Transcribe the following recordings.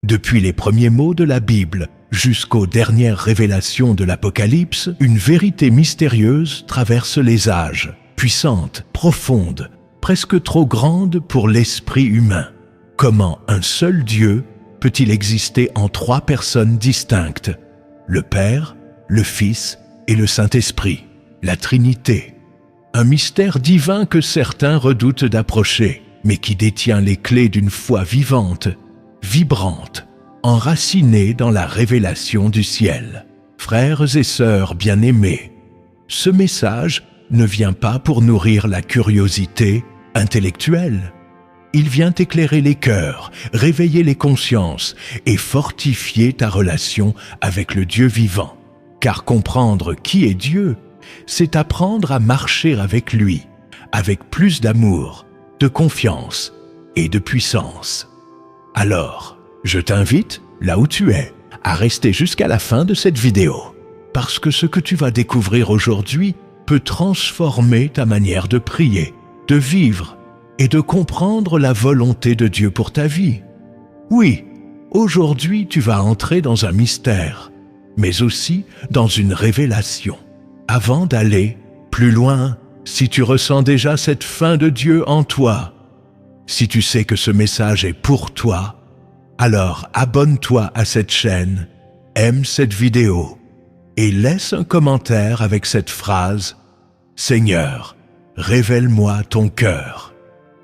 Depuis les premiers mots de la Bible jusqu'aux dernières révélations de l'Apocalypse, une vérité mystérieuse traverse les âges, puissante, profonde, presque trop grande pour l'esprit humain. Comment un seul Dieu peut-il exister en trois personnes distinctes, le Père, le Fils et le Saint-Esprit, la Trinité? Un mystère divin que certains redoutent d'approcher, mais qui détient les clés d'une foi vivante, vibrante, enracinée dans la révélation du ciel. Frères et sœurs bien-aimés, ce message ne vient pas pour nourrir la curiosité intellectuelle. Il vient éclairer les cœurs, réveiller les consciences et fortifier ta relation avec le Dieu vivant. Car comprendre qui est Dieu, c'est apprendre à marcher avec lui, avec plus d'amour, de confiance et de puissance. Alors, je t'invite, là où tu es, à rester jusqu'à la fin de cette vidéo, parce que ce que tu vas découvrir aujourd'hui peut transformer ta manière de prier, de vivre et de comprendre la volonté de Dieu pour ta vie. Oui, aujourd'hui tu vas entrer dans un mystère, mais aussi dans une révélation. Avant d'aller plus loin, si tu ressens déjà cette faim de Dieu en toi, si tu sais que ce message est pour toi, alors abonne-toi à cette chaîne, aime cette vidéo et laisse un commentaire avec cette phrase « Seigneur, révèle-moi ton cœur ».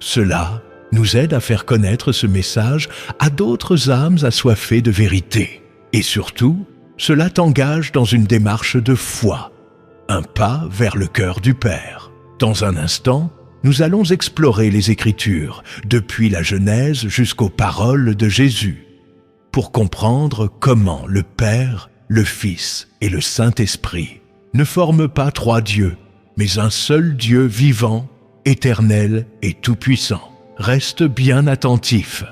Cela nous aide à faire connaître ce message à d'autres âmes assoiffées de vérité. Et surtout, cela t'engage dans une démarche de foi, un pas vers le cœur du Père. Dans un instant, nous allons explorer les Écritures, depuis la Genèse jusqu'aux paroles de Jésus, pour comprendre comment le Père, le Fils et le Saint-Esprit ne forment pas trois dieux, mais un seul Dieu vivant, éternel et tout-puissant. Reste bien attentif,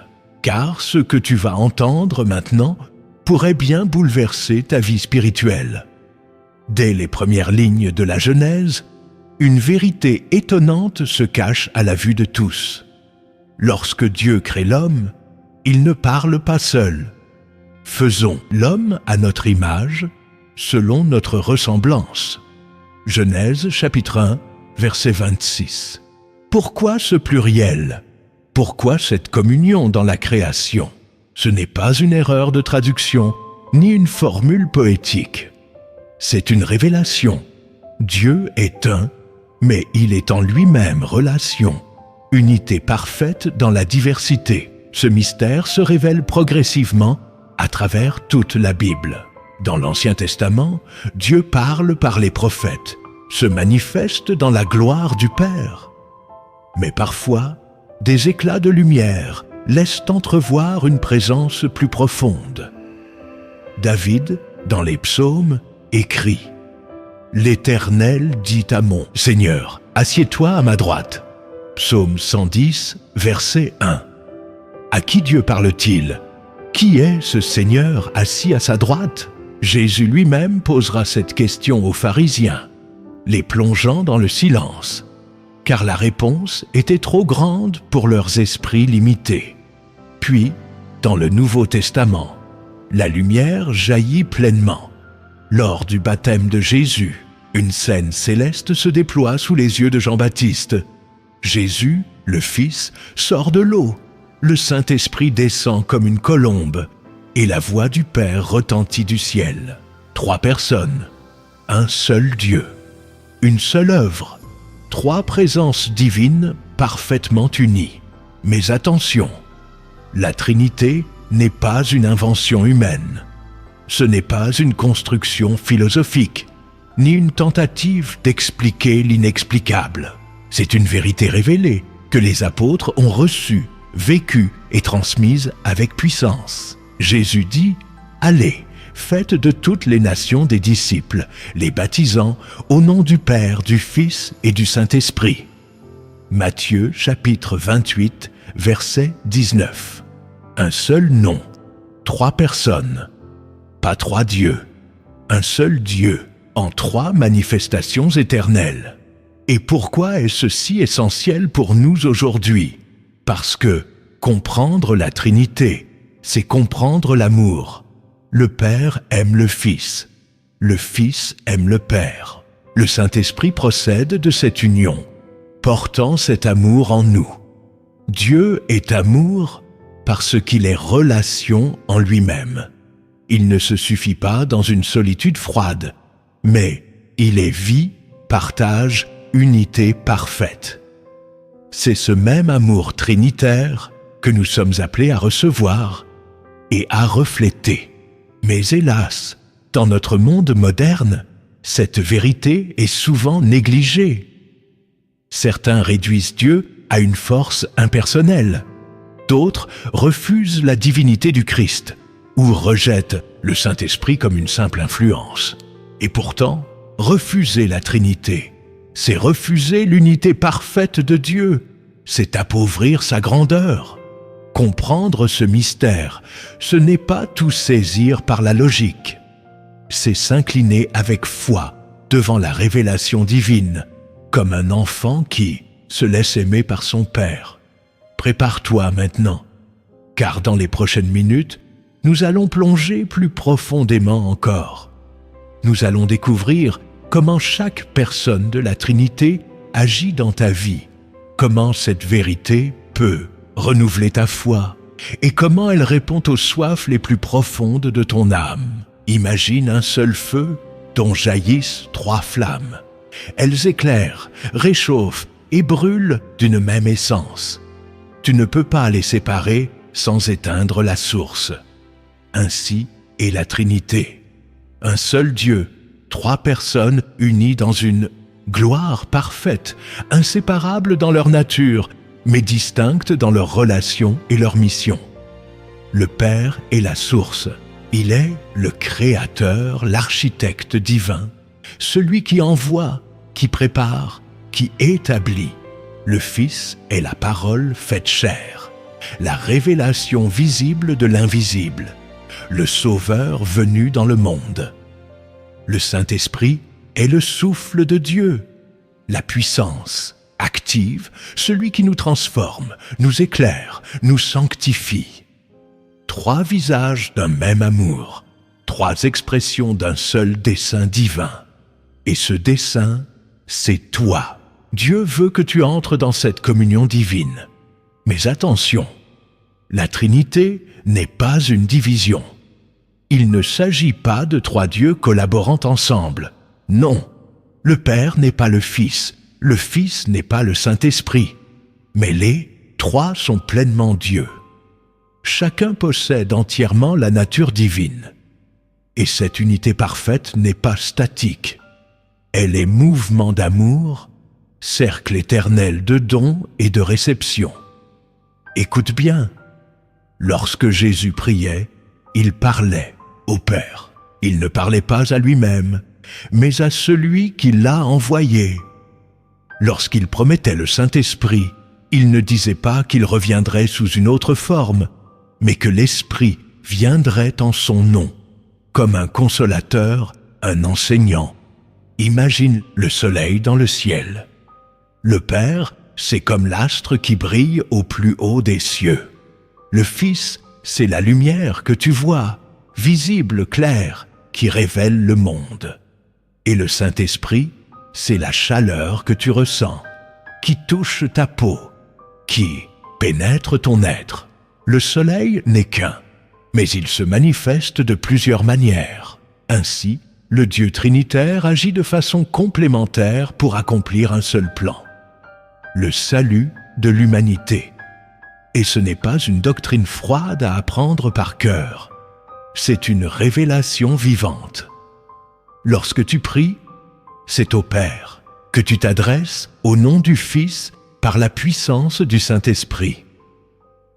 car ce que tu vas entendre maintenant pourrait bien bouleverser ta vie spirituelle. Dès les premières lignes de la Genèse, une vérité étonnante se cache à la vue de tous. Lorsque Dieu crée l'homme, il ne parle pas seul. « Faisons l'homme à notre image, selon notre ressemblance ». Genèse chapitre 1, verset 26. Pourquoi ce pluriel? Pourquoi cette communion dans la création? Ce n'est pas une erreur de traduction, ni une formule poétique. C'est une révélation. Dieu est un, mais il est en lui-même relation, unité parfaite dans la diversité. Ce mystère se révèle progressivement à travers toute la Bible. Dans l'Ancien Testament, Dieu parle par les prophètes, se manifeste dans la gloire du Père. Mais parfois, des éclats de lumière laissent entrevoir une présence plus profonde. David, dans les psaumes, écrit « L'Éternel dit à mon Seigneur, assieds-toi à ma droite ». Psaume 110, verset 1. À qui Dieu parle-t-il? Qui est ce Seigneur assis à sa droite? Jésus lui-même posera cette question aux pharisiens, les plongeant dans le silence, car la réponse était trop grande pour leurs esprits limités. Puis, dans le Nouveau Testament, la lumière jaillit pleinement. Lors du baptême de Jésus, une scène céleste se déploie sous les yeux de Jean-Baptiste. Jésus, le Fils, sort de l'eau. Le Saint-Esprit descend comme une colombe, et la voix du Père retentit du ciel. Trois personnes, un seul Dieu, une seule œuvre, trois présences divines parfaitement unies. Mais attention, la Trinité n'est pas une invention humaine. Ce n'est pas une construction philosophique, ni une tentative d'expliquer l'inexplicable. C'est une vérité révélée que les apôtres ont reçue, vécue et transmise avec puissance. Jésus dit « Allez, faites de toutes les nations des disciples, les baptisant au nom du Père, du Fils et du Saint-Esprit. » Matthieu chapitre 28, verset 19. Un seul nom, trois personnes, pas trois dieux, un seul Dieu en trois manifestations éternelles. Et pourquoi est-ce si essentiel pour nous aujourd'hui? Parce que comprendre la Trinité, c'est comprendre l'amour. Le Père aime le Fils aime le Père. Le Saint-Esprit procède de cette union, portant cet amour en nous. Dieu est amour parce qu'il est relation en lui-même. Il ne se suffit pas dans une solitude froide, mais il est vie, partage, unité parfaite. C'est ce même amour trinitaire que nous sommes appelés à recevoir et à refléter. Mais hélas, dans notre monde moderne, cette vérité est souvent négligée. Certains réduisent Dieu à une force impersonnelle. D'autres refusent la divinité du Christ ou rejettent le Saint-Esprit comme une simple influence. Et pourtant, refuser la Trinité, c'est refuser l'unité parfaite de Dieu, c'est appauvrir sa grandeur. Comprendre ce mystère, ce n'est pas tout saisir par la logique. C'est s'incliner avec foi devant la révélation divine, comme un enfant qui se laisse aimer par son Père. Prépare-toi maintenant, car dans les prochaines minutes, nous allons plonger plus profondément encore. Nous allons découvrir comment chaque personne de la Trinité agit dans ta vie, comment cette vérité peut renouveler ta foi, et comment elle répond aux soifs les plus profondes de ton âme. Imagine un seul feu dont jaillissent 3 flammes. Elles éclairent, réchauffent et brûlent d'une même essence. Tu ne peux pas les séparer sans éteindre la source. Ainsi est la Trinité. Un seul Dieu, 3 personnes unies dans une gloire parfaite, inséparables dans leur nature, mais distinctes dans leurs relations et leur mission. Le Père est la source. Il est le Créateur, l'architecte divin, celui qui envoie, qui prépare, qui établit. Le Fils est la parole faite chair, la révélation visible de l'invisible, le Sauveur venu dans le monde. Le Saint-Esprit est le souffle de Dieu, la puissance active, celui qui nous transforme, nous éclaire, nous sanctifie. 3 visages d'un même amour, 3 expressions d'un seul dessein divin. Et ce dessein, c'est toi. Dieu veut que tu entres dans cette communion divine. Mais attention, la Trinité n'est pas une division. Il ne s'agit pas de 3 dieux collaborant ensemble. Non, le Père n'est pas le Fils n'est pas le Saint-Esprit, mais les 3 sont pleinement Dieu. Chacun possède entièrement la nature divine. Et cette unité parfaite n'est pas statique. Elle est mouvement d'amour, cercle éternel de dons et de réception. Écoute bien, lorsque Jésus priait, il parlait au Père. Il ne parlait pas à lui-même, mais à celui qui l'a envoyé. Lorsqu'il promettait le Saint-Esprit, il ne disait pas qu'il reviendrait sous une autre forme, mais que l'Esprit viendrait en son nom, comme un consolateur, un enseignant. Imagine le soleil dans le ciel. Le Père, c'est comme l'astre qui brille au plus haut des cieux. Le Fils, c'est la lumière que tu vois, visible, claire, qui révèle le monde. Et le Saint-Esprit, c'est la chaleur que tu ressens, qui touche ta peau, qui pénètre ton être. Le soleil n'est qu'un, mais il se manifeste de plusieurs manières. Ainsi, le Dieu trinitaire agit de façon complémentaire pour accomplir un seul plan, le salut de l'humanité. Et ce n'est pas une doctrine froide à apprendre par cœur, c'est une révélation vivante. Lorsque tu pries, c'est au Père que tu t'adresses au nom du Fils par la puissance du Saint-Esprit.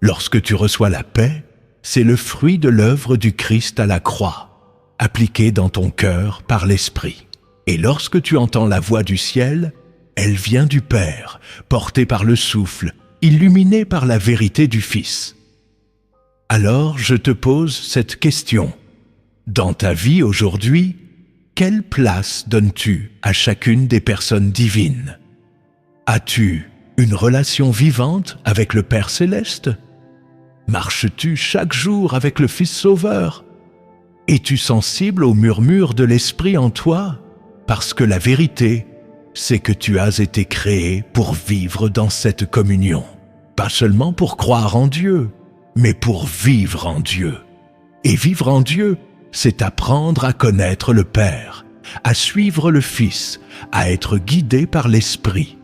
Lorsque tu reçois la paix, c'est le fruit de l'œuvre du Christ à la croix, appliquée dans ton cœur par l'Esprit. Et lorsque tu entends la voix du ciel, elle vient du Père, portée par le souffle, illuminée par la vérité du Fils. Alors je te pose cette question. Dans ta vie aujourd'hui, quelle place donnes-tu à chacune des personnes divines? As-tu une relation vivante avec le Père céleste? Marches-tu chaque jour avec le Fils Sauveur? Es-tu sensible au murmure de l'Esprit en toi? Parce que la vérité, c'est que tu as été créé pour vivre dans cette communion. Pas seulement pour croire en Dieu, mais pour vivre en Dieu. Et vivre en Dieu, c'est apprendre à connaître le Père, à suivre le Fils, à être guidé par l'Esprit.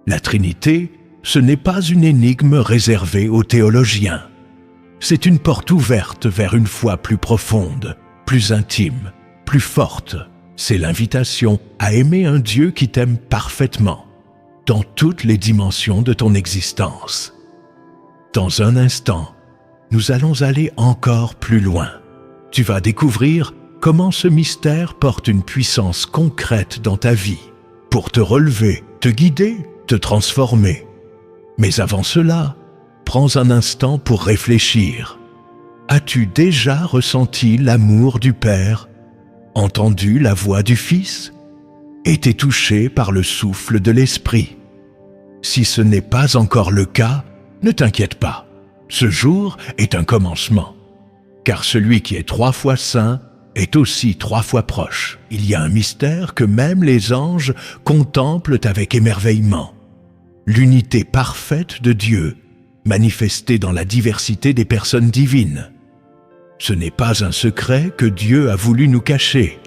La Trinité, ce n'est pas une énigme réservée aux théologiens. C'est une porte ouverte vers une foi plus profonde, plus intime, plus forte. C'est l'invitation à aimer un Dieu qui t'aime parfaitement, dans toutes les dimensions de ton existence. Dans un instant, nous allons aller encore plus loin. Tu vas découvrir comment ce mystère porte une puissance concrète dans ta vie, pour te relever, te guider, te transformer. Mais avant cela, prends un instant pour réfléchir. As-tu déjà ressenti l'amour du Père, entendu la voix du Fils, été touché par le souffle de l'Esprit? Si ce n'est pas encore le cas, ne t'inquiète pas. Ce jour est un commencement. Car celui qui est 3 fois saint est aussi 3 fois proche. Il y a un mystère que même les anges contemplent avec émerveillement. L'unité parfaite de Dieu, manifestée dans la diversité des personnes divines. Ce n'est pas un secret que Dieu a voulu nous cacher,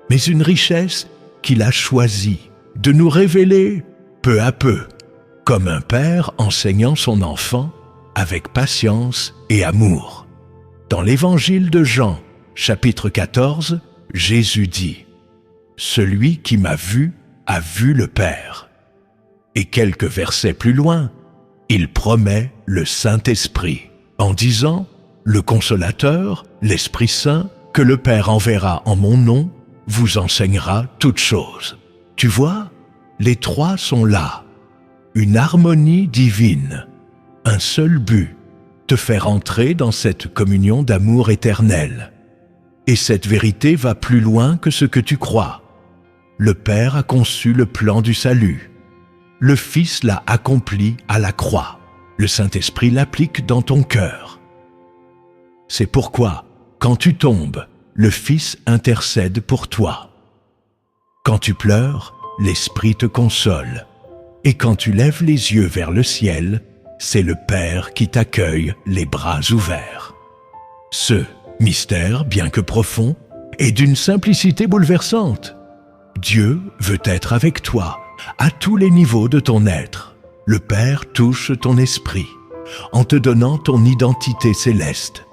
mais une richesse qu'il a choisi de nous révéler peu à peu, comme un père enseignant son enfant avec patience et amour. Dans l'évangile de Jean, chapitre 14, Jésus dit « Celui qui m'a vu a vu le Père ». Et quelques versets plus loin, il promet le Saint-Esprit, en disant « Le Consolateur, l'Esprit Saint, que le Père enverra en mon nom, vous enseignera toutes choses. » Tu vois, les 3 sont là. Une harmonie divine, un seul but, te faire entrer dans cette communion d'amour éternel. Et cette vérité va plus loin que ce que tu crois. Le Père a conçu le plan du salut. Le Fils l'a accompli à la croix. Le Saint-Esprit l'applique dans ton cœur. C'est pourquoi, quand tu tombes, le Fils intercède pour toi. Quand tu pleures, l'Esprit te console. Et quand tu lèves les yeux vers le ciel, c'est le Père qui t'accueille les bras ouverts. Ce mystère, bien que profond, est d'une simplicité bouleversante. Dieu veut être avec toi, à tous les niveaux de ton être. Le Père touche ton esprit, en te donnant ton identité céleste.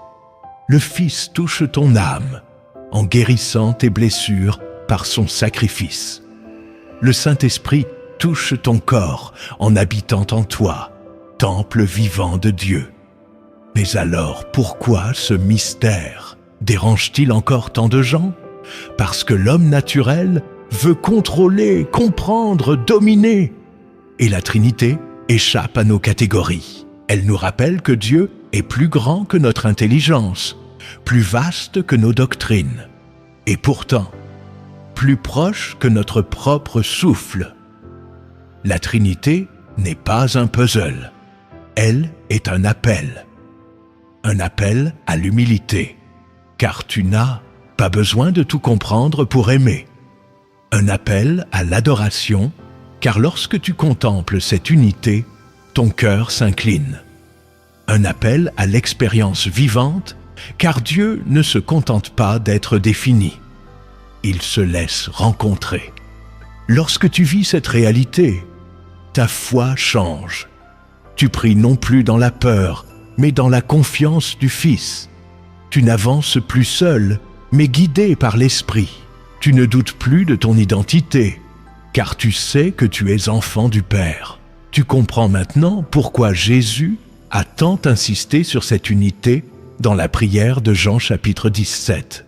Le Fils touche ton âme, en guérissant tes blessures par son sacrifice. Le Saint-Esprit touche ton corps en habitant en toi, temple vivant de Dieu. Mais alors, pourquoi ce mystère dérange-t-il encore tant de gens? Parce que l'homme naturel veut contrôler, comprendre, dominer. Et la Trinité échappe à nos catégories. Elle nous rappelle que Dieu est plus grand que notre intelligence, plus vaste que nos doctrines, et pourtant plus proche que notre propre souffle. La Trinité n'est pas un puzzle. Elle est un appel à l'humilité, car tu n'as pas besoin de tout comprendre pour aimer. Un appel à l'adoration, car lorsque tu contemples cette unité, ton cœur s'incline. Un appel à l'expérience vivante, car Dieu ne se contente pas d'être défini. Il se laisse rencontrer. Lorsque tu vis cette réalité, ta foi change. Tu pries non plus dans la peur, mais dans la confiance du Fils. Tu n'avances plus seul, mais guidé par l'Esprit. Tu ne doutes plus de ton identité, car tu sais que tu es enfant du Père. Tu comprends maintenant pourquoi Jésus a tant insisté sur cette unité dans la prière de Jean chapitre 17.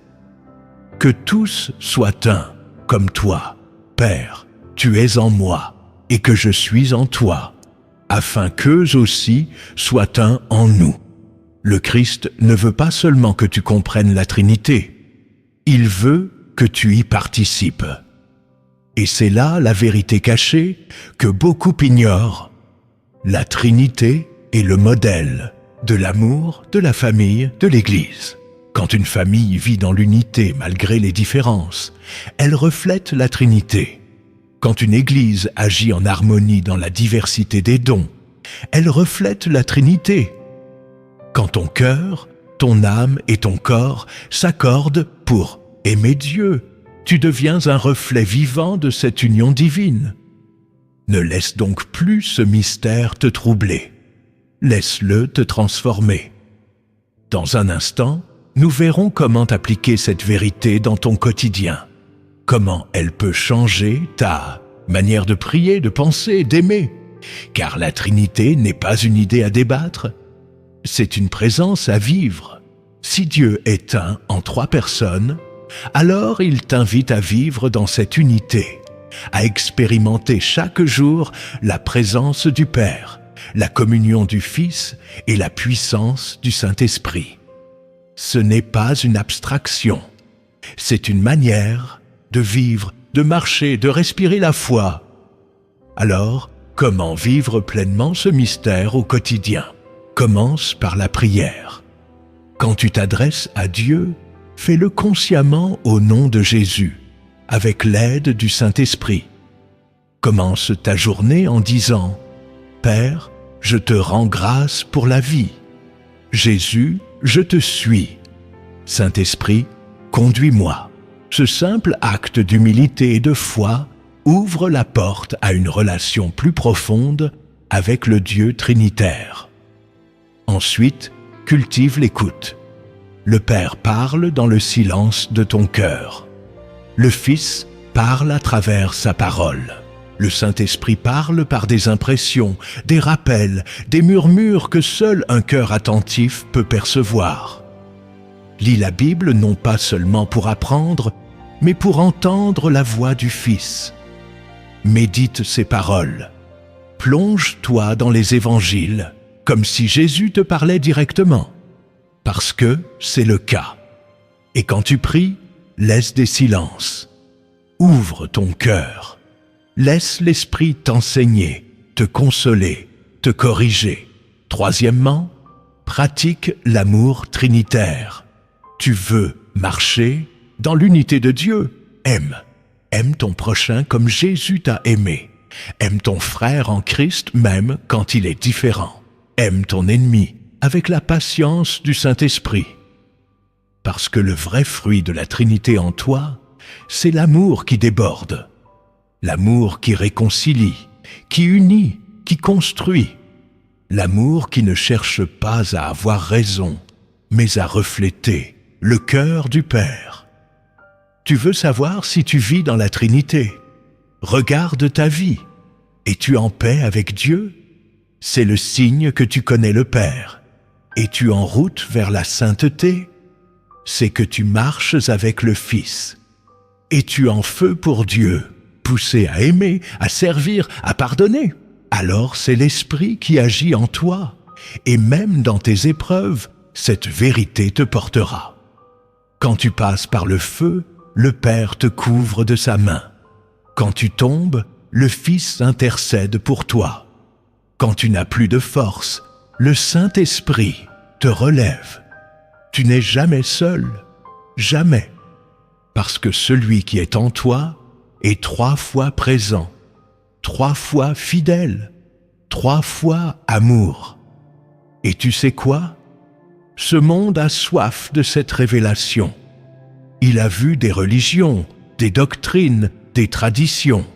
Que tous soient un, comme toi, Père, tu es en moi, et que je suis en toi, afin qu'eux aussi soient un en nous. Le Christ ne veut pas seulement que tu comprennes la Trinité, il veut que tu y participes. Et c'est là la vérité cachée que beaucoup ignorent. La Trinité est le modèle de l'amour, de la famille, de l'Église. Quand une famille vit dans l'unité malgré les différences, elle reflète la Trinité. Quand une Église agit en harmonie dans la diversité des dons, elle reflète la Trinité. Quand ton cœur, ton âme et ton corps s'accordent pour aimer Dieu, tu deviens un reflet vivant de cette union divine. Ne laisse donc plus ce mystère te troubler. Laisse-le te transformer. Dans un instant, nous verrons comment appliquer cette vérité dans ton quotidien. Comment elle peut changer ta manière de prier, de penser, d'aimer. Car la Trinité n'est pas une idée à débattre, c'est une présence à vivre. Si Dieu est un en 3 personnes, alors il t'invite à vivre dans cette unité, à expérimenter chaque jour la présence du Père, la communion du Fils et la puissance du Saint-Esprit. Ce n'est pas une abstraction, c'est une manière de vivre, de marcher, de respirer la foi. Alors, comment vivre pleinement ce mystère au quotidien? Commence par la prière. Quand tu t'adresses à Dieu, fais-le consciemment au nom de Jésus, avec l'aide du Saint-Esprit. Commence ta journée en disant « Père, je te rends grâce pour la vie. Jésus, je te suis. Saint-Esprit, conduis-moi. » Ce simple acte d'humilité et de foi ouvre la porte à une relation plus profonde avec le Dieu trinitaire. Ensuite, cultive l'écoute. Le Père parle dans le silence de ton cœur. Le Fils parle à travers sa parole. Le Saint-Esprit parle par des impressions, des rappels, des murmures que seul un cœur attentif peut percevoir. Lis la Bible non pas seulement pour apprendre, mais pour entendre la voix du Fils. Médite ses paroles. Plonge-toi dans les évangiles, comme si Jésus te parlait directement, parce que c'est le cas. Et quand tu pries, laisse des silences. Ouvre ton cœur. Laisse l'Esprit t'enseigner, te consoler, te corriger. Troisièmement, pratique l'amour trinitaire. Tu veux marcher dans l'unité de Dieu, aime. Aime ton prochain comme Jésus t'a aimé. Aime ton frère en Christ même quand il est différent. Aime ton ennemi avec la patience du Saint-Esprit. Parce que le vrai fruit de la Trinité en toi, c'est l'amour qui déborde. L'amour qui réconcilie, qui unit, qui construit. L'amour qui ne cherche pas à avoir raison, mais à refléter le cœur du Père. Tu veux savoir si tu vis dans la Trinité? Regarde ta vie. Es-tu en paix avec Dieu? C'est le signe que tu connais le Père. Es-tu en route vers la sainteté? C'est que tu marches avec le Fils. Es-tu en feu pour Dieu, poussé à aimer, à servir, à pardonner? Alors c'est l'Esprit qui agit en toi, et même dans tes épreuves, cette vérité te portera. Quand tu passes par le feu, le Père te couvre de sa main. Quand tu tombes, le Fils intercède pour toi. Quand tu n'as plus de force, le Saint-Esprit te relève. Tu n'es jamais seul, jamais, parce que celui qui est en toi est 3 fois présent, 3 fois fidèle, 3 fois amour. Et tu sais quoi? Ce monde a soif de cette révélation. Il a vu des religions, des doctrines, des traditions,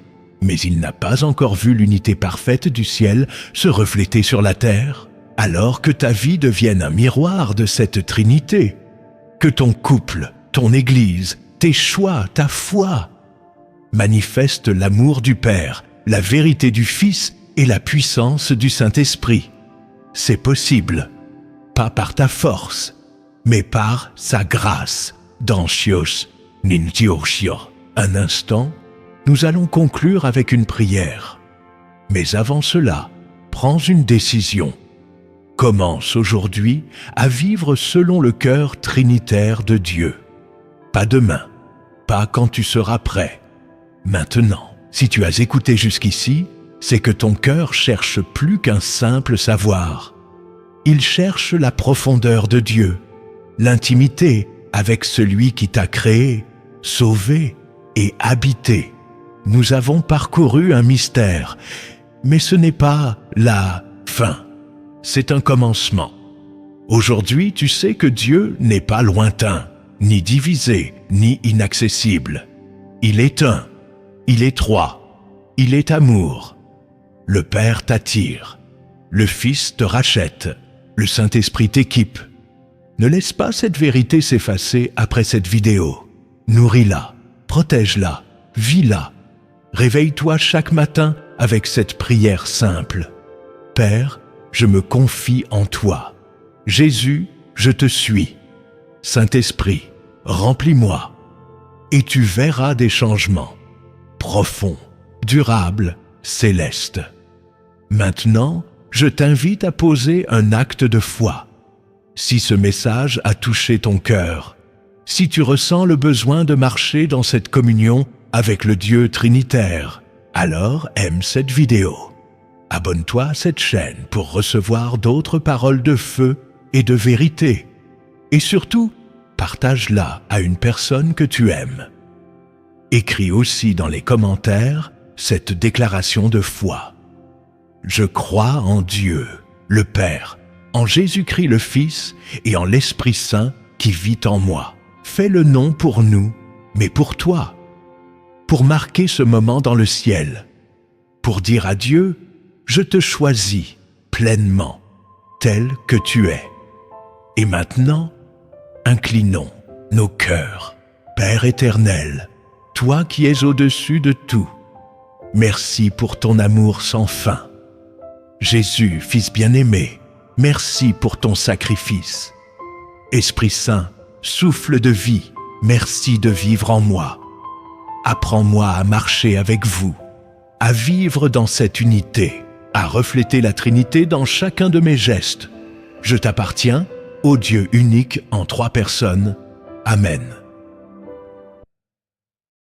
mais il n'a pas encore vu l'unité parfaite du ciel se refléter sur la terre. Alors que ta vie devienne un miroir de cette Trinité, que ton couple, ton Église, tes choix, ta foi manifestent l'amour du Père, la vérité du Fils et la puissance du Saint-Esprit. C'est possible, pas par ta force, mais par sa grâce. Dancios nintiosio. Un instant, nous allons conclure avec une prière. Mais avant cela, prends une décision. Commence aujourd'hui à vivre selon le cœur trinitaire de Dieu. Pas demain, pas quand tu seras prêt. Maintenant, si tu as écouté jusqu'ici, c'est que ton cœur cherche plus qu'un simple savoir. il cherche la profondeur de Dieu, l'intimité avec celui qui t'a créé, sauvé et habité. Nous avons parcouru un mystère, mais ce n'est pas la fin, c'est un commencement. Aujourd'hui, tu sais que Dieu n'est pas lointain, ni divisé, ni inaccessible. Il est un, il est trois, il est amour. Le Père t'attire, le Fils te rachète, le Saint-Esprit t'équipe. Ne laisse pas cette vérité s'effacer après cette vidéo. Nourris-la, protège-la, vis-la. Réveille-toi chaque matin avec cette prière simple. Père, je me confie en toi. Jésus, je te suis. Saint-Esprit, remplis-moi. Et tu verras des changements profonds, durables, célestes. Maintenant, je t'invite à poser un acte de foi. Si ce message a touché ton cœur, si tu ressens le besoin de marcher dans cette communion avec le Dieu Trinitaire, alors aime cette vidéo. Abonne-toi à cette chaîne pour recevoir d'autres paroles de feu et de vérité. Et surtout, partage-la à une personne que tu aimes. Écris aussi dans les commentaires cette déclaration de foi. Je crois en Dieu, le Père, en Jésus-Christ le Fils et en l'Esprit Saint qui vit en moi. Fais-le non pour nous, mais pour toi. Pour marquer ce moment dans le ciel. Pour dire à Dieu, je te choisis pleinement, tel que tu es. Et maintenant, inclinons nos cœurs. Père éternel, toi qui es au-dessus de tout, merci pour ton amour sans fin. Jésus, Fils bien-aimé, merci pour ton sacrifice. Esprit Saint, souffle de vie, merci de vivre en moi. Apprends-moi à marcher avec vous, à vivre dans cette unité, à refléter la Trinité dans chacun de mes gestes. Je t'appartiens, ô Dieu unique en 3 personnes. Amen.